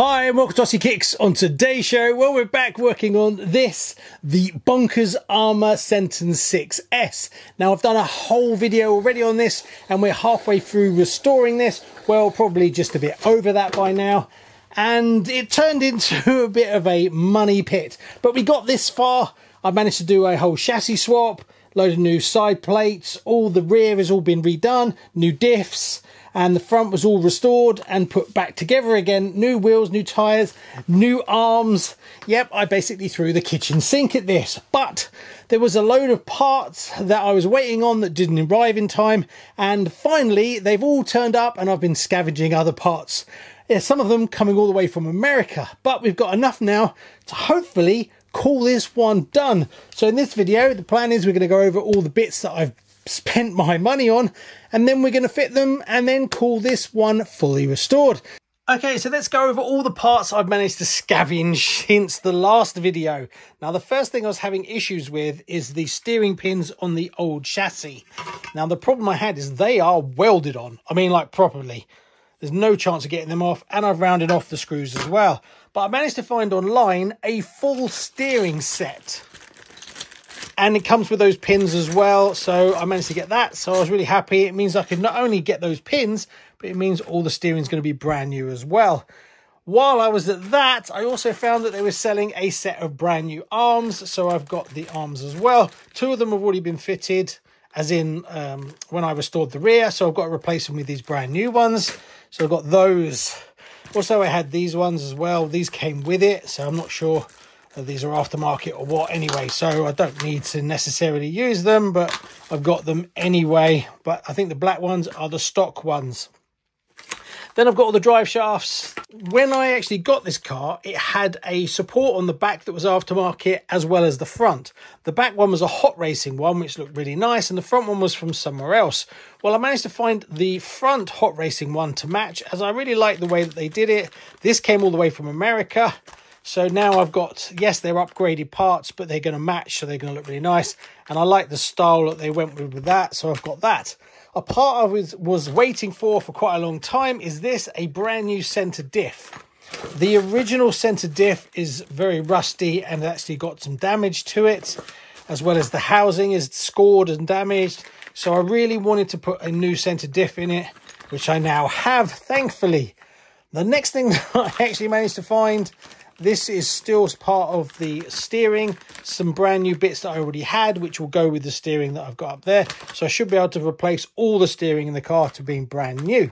Hi and welcome to RCKicks. On today's show, well, we're back working on this, the bonkers Arrma Senton 6S. Now, I've done a whole video already on this and we're halfway through restoring this. Well, probably just a bit over that by now. And it turned into a bit of a money pit. But we got this far. I managed to do a whole chassis swap, load of new side plates, all the rear has all been redone, new diffs, and the front was all restored and put back together again. New wheels, new tyres, new arms. Yep, I basically threw the kitchen sink at this. But there was a load of parts that I was waiting on that didn't arrive in time. And finally, they've all turned up and I've been scavenging other parts. Yeah, some of them coming all the way from America. But we've got enough now to hopefully call this one done. So in this video, the plan is we're going to go over all the bits that I've spent my money on, and then we're going to fit them and then call this one fully restored. Okay, so let's go over all the parts I've managed to scavenge since the last video. Now, the first thing I was having issues with is the steering pins on the old chassis. Now, the problem I had is they are welded on. I mean, like properly. There's no chance of getting them off, and I've rounded off the screws as well. But I managed to find online a full steering set. And it comes with those pins as well, so I managed to get that, so I was really happy. It means I could not only get those pins, but it means all the steering is going to be brand new as well. While I was at that, I also found that they were selling a set of brand new arms, so I've got the arms as well. Two of them have already been fitted, as in when I restored the rear, so I've got to replace them with these brand new ones. So I've got those. Also, I had these ones as well. These came with it, so I'm not sure these are aftermarket or what anyway, so I don't need to necessarily use them, but I've got them anyway. But I think the black ones are the stock ones. Then I've got all the drive shafts. When I actually got this car, it had a support on the back that was aftermarket as well as the front. The back one was a hot racing one, which looked really nice, and the front one was from somewhere else. Well, I managed to find the front hot racing one to match, as I really like the way that they did it. This came all the way from America. So now I've got, yes, they're upgraded parts, but they're going to match, so they're going to look really nice. And I like the style that they went with that, so I've got that. A part I was waiting for quite a long time is this, a brand new centre diff. The original centre diff is very rusty and actually got some damage to it, as well as the housing is scored and damaged. So I really wanted to put a new centre diff in it, which I now have, thankfully. The next thing that I actually managed to find, this is still part of the steering, some brand new bits that I already had, which will go with the steering that I've got up there. So I should be able to replace all the steering in the car to being brand new.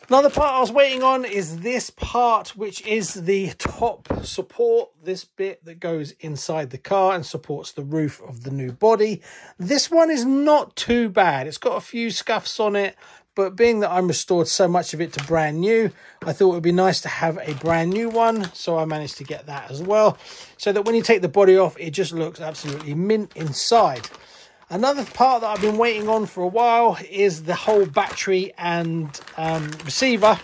Another part I was waiting on is this part, which is the top support, this bit that goes inside the car and supports the roof of the new body. This one is not too bad. It's got a few scuffs on it, but being that I'm restored so much of it to brand new, I thought it would be nice to have a brand new one. So I managed to get that as well, so that when you take the body off, it just looks absolutely mint inside. Another part that I've been waiting on for a while is the whole battery and receiver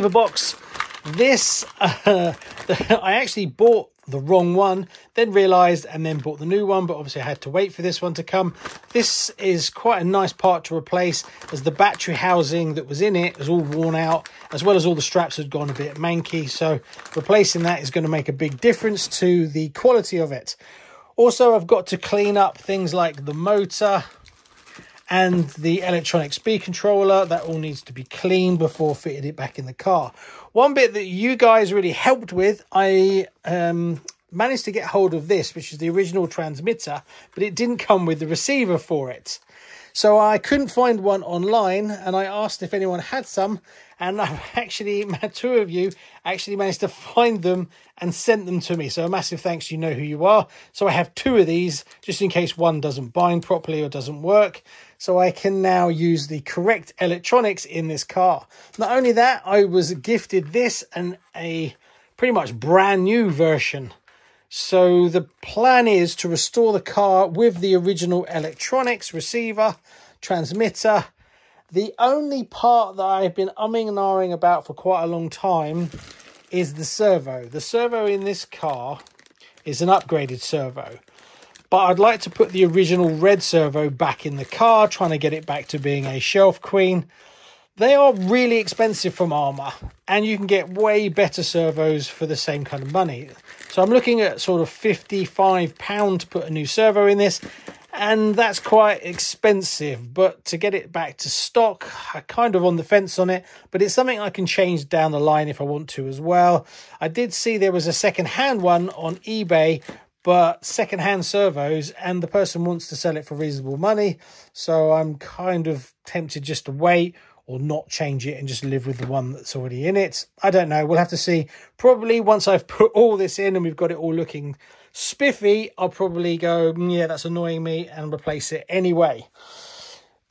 box. This, I actually bought the wrong one, then realized and then bought the new one, but obviously I had to wait for this one to come. This is quite a nice part to replace, as the battery housing that was in it is all worn out, as well as all the straps had gone a bit manky. So replacing that is going to make a big difference to the quality of it. Also, I've got to clean up things like the motor and the electronic speed controller. That all needs to be cleaned before fitting it back in the car. One bit that you guys really helped with, I managed to get hold of this, which is the original transmitter, but it didn't come with the receiver for it. So I couldn't find one online, and I asked if anyone had some, and I've actually, two of you actually managed to find them and sent them to me. So a massive thanks, you know who you are. So I have two of these, just in case one doesn't bind properly or doesn't work. So I can now use the correct electronics in this car. Not only that, I was gifted this and a pretty much brand new version. So the plan is to restore the car with the original electronics, receiver, transmitter. The only part that I've been umming and ahhing about for quite a long time is the servo. The servo in this car is an upgraded servo. But I'd like to put the original red servo back in the car, trying to get it back to being a shelf queen. They are really expensive from Arrma, and you can get way better servos for the same kind of money. So I'm looking at sort of £55 to put a new servo in this, and that's quite expensive. But to get it back to stock, I'm kind of on the fence on it, but it's something I can change down the line if I want to as well. I did see there was a second-hand one on eBay, but second-hand servos, and the person wants to sell it for reasonable money. So I'm kind of tempted just to wait or not change it and just live with the one that's already in it. I don't know. We'll have to see. Probably once I've put all this in and we've got it all looking spiffy, I'll probably go, yeah, that's annoying me, and replace it anyway.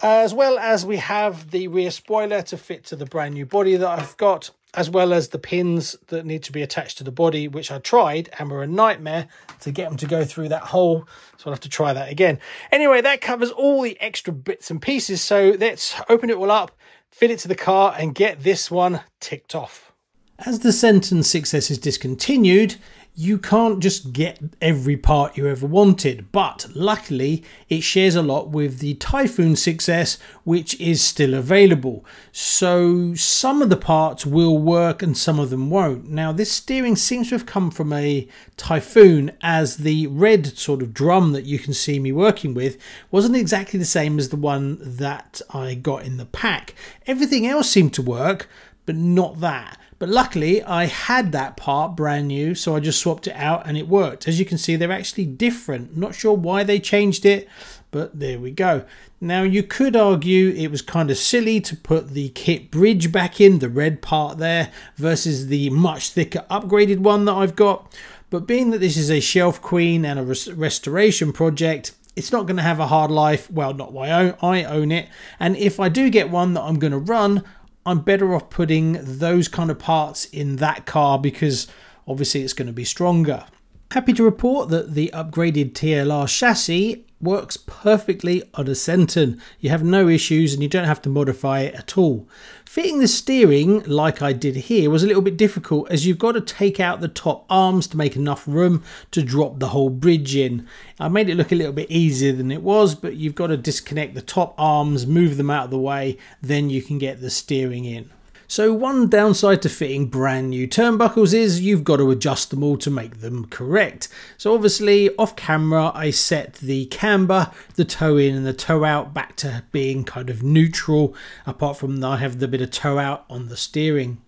As well as we have the rear spoiler to fit to the brand new body that I've got, as well as the pins that need to be attached to the body, which I tried and were a nightmare to get them to go through that hole. So I'll have to try that again. Anyway, that covers all the extra bits and pieces. So let's open it all up, fit it to the car, and get this one ticked off. As the Senton 6S is discontinued, you can't just get every part you ever wanted, but luckily it shares a lot with the Typhoon 6S, which is still available. So some of the parts will work and some of them won't. Now this steering seems to have come from a Typhoon, as the red sort of drum that you can see me working with wasn't exactly the same as the one that I got in the pack. Everything else seemed to work, but not that. But luckily I had that part brand new, so I just swapped it out and it worked. As you can see, they're actually different. Not sure why they changed it, but there we go. Now you could argue it was kind of silly to put the kit bridge back in, the red part there, versus the much thicker upgraded one that I've got. But being that this is a shelf queen and a restoration project, it's not going to have a hard life. Well, not why I own it. And if I do get one that I'm going to run, I'm better off putting those kind of parts in that car, because obviously it's going to be stronger. Happy to report that the upgraded TLR chassis works perfectly on a Senton. You have no issues and you don't have to modify it at all. Fitting the steering, like I did here, was a little bit difficult, as you've got to take out the top arms to make enough room to drop the whole bridge in. I made it look a little bit easier than it was, but you've got to disconnect the top arms, move them out of the way, then you can get the steering in. So one downside to fitting brand new turnbuckles is you've got to adjust them all to make them correct. So obviously off camera I set the camber, the toe in and the toe out back to being kind of neutral, apart from I have the bit of toe out on the steering.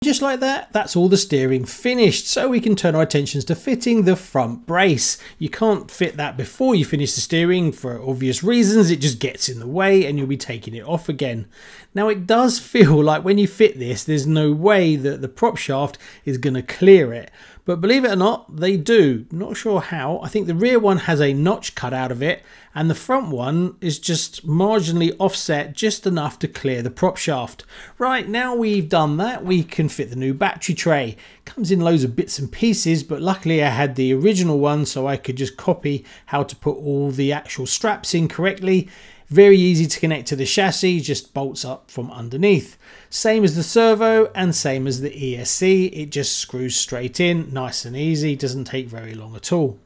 Just like that, that's all the steering finished, so we can turn our attentions to fitting the front brace. You can't fit that before you finish the steering for obvious reasons. It just gets in the way and you'll be taking it off again. Now it does feel like when you fit this, there's no way that the prop shaft is going to clear it. But believe it or not, they do. Not sure how. I think the rear one has a notch cut out of it, and the front one is just marginally offset just enough to clear the prop shaft. Right, now we've done that, we can fit the new battery tray. Comes in loads of bits and pieces, but luckily I had the original one, so I could just copy how to put all the actual straps in correctly. Very easy to connect to the chassis, just bolts up from underneath. Same as the servo and same as the ESC, it just screws straight in, nice and easy, doesn't take very long at all.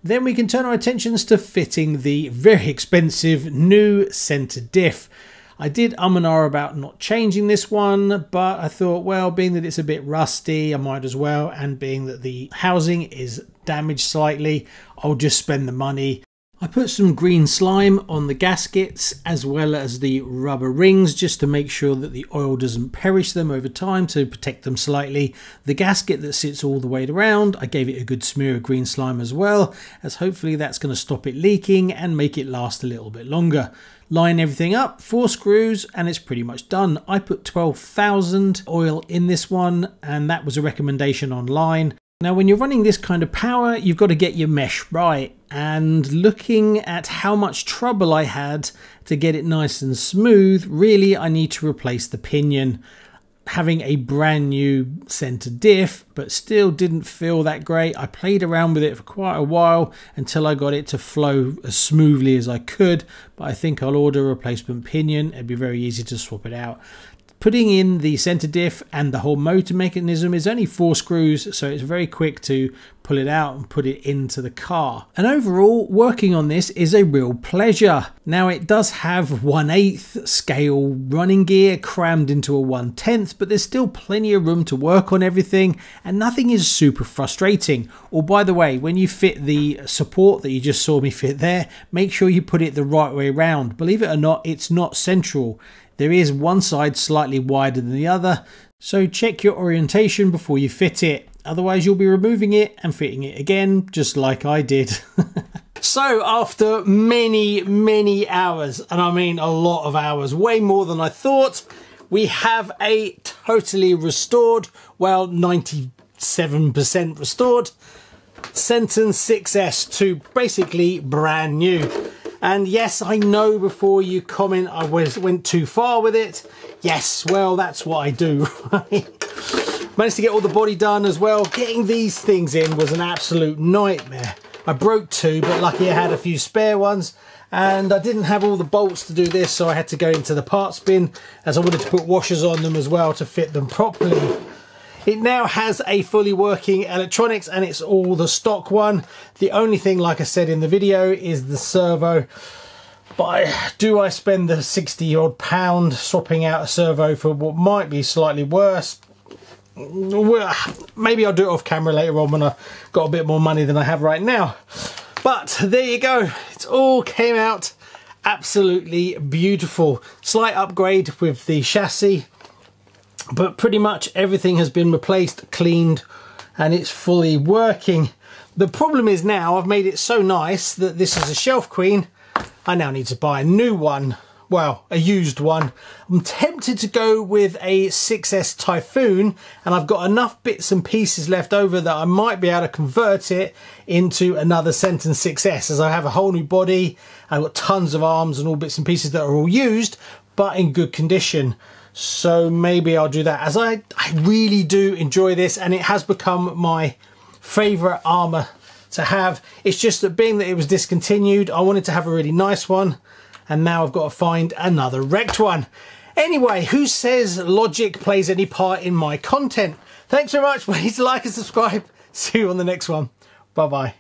Then we can turn our attentions to fitting the very expensive new center diff. I did and ah about not changing this one, but I thought, well, being that it's a bit rusty, I might as well, and being that the housing is damaged slightly, I'll just spend the money. I put some green slime on the gaskets as well as the rubber rings, just to make sure that the oil doesn't perish them over time, to protect them slightly. The gasket that sits all the way around, I gave it a good smear of green slime as well, as hopefully that's going to stop it leaking and make it last a little bit longer. Line everything up, 4 screws, and it's pretty much done. I put 12,000 oil in this one, and that was a recommendation online. Now when you're running this kind of power, you've got to get your mesh right, and looking at how much trouble I had to get it nice and smooth, really I need to replace the pinion. Having a brand new center diff, but still didn't feel that great. I played around with it for quite a while until I got it to flow as smoothly as I could, but I think I'll order a replacement pinion. It'd be very easy to swap it out. Putting in the center diff and the whole motor mechanism is only 4 screws, so it's very quick to pull it out and put it into the car. And overall, working on this is a real pleasure. Now, it does have 1/8 scale running gear crammed into a 1/10, but there's still plenty of room to work on everything, and nothing is super frustrating. Or by the way, when you fit the support that you just saw me fit there, make sure you put it the right way around. Believe it or not, it's not central. There is one side slightly wider than the other, so check your orientation before you fit it. Otherwise, you'll be removing it and fitting it again, just like I did. So after many hours, and I mean a lot of hours, way more than I thought, we have a totally restored, well, 97% restored Senton 6S to basically brand new. And yes, I know before you comment I went too far with it. Yes, well, that's what I do, right? Managed to get all the body done as well. Getting these things in was an absolute nightmare. I broke two, but lucky I had a few spare ones. And I didn't have all the bolts to do this, so I had to go into the parts bin, as I wanted to put washers on them as well to fit them properly. It now has a fully working electronics, and it's all the stock one. The only thing, like I said in the video, is the servo. But do I spend the 60 odd pound swapping out a servo for what might be slightly worse? Well, maybe I'll do it off camera later on when I've got a bit more money than I have right now. But there you go. It all came out absolutely beautiful. Slight upgrade with the chassis, but pretty much everything has been replaced, cleaned, and it's fully working. The problem is now I've made it so nice that this is a shelf queen. I now need to buy a new one. Well, a used one. I'm tempted to go with a 6S Typhoon, and I've got enough bits and pieces left over that I might be able to convert it into another Senton 6S, as I have a whole new body. I've got tons of arms and all bits and pieces that are all used, but in good condition. So maybe I'll do that, as I really do enjoy this, and it has become my favourite Arrma to have. It's just that being that it was discontinued, I wanted to have a really nice one, and now I've got to find another wrecked one. Anyway, who says logic plays any part in my content? Thanks very much. Please like and subscribe. See you on the next one. Bye bye.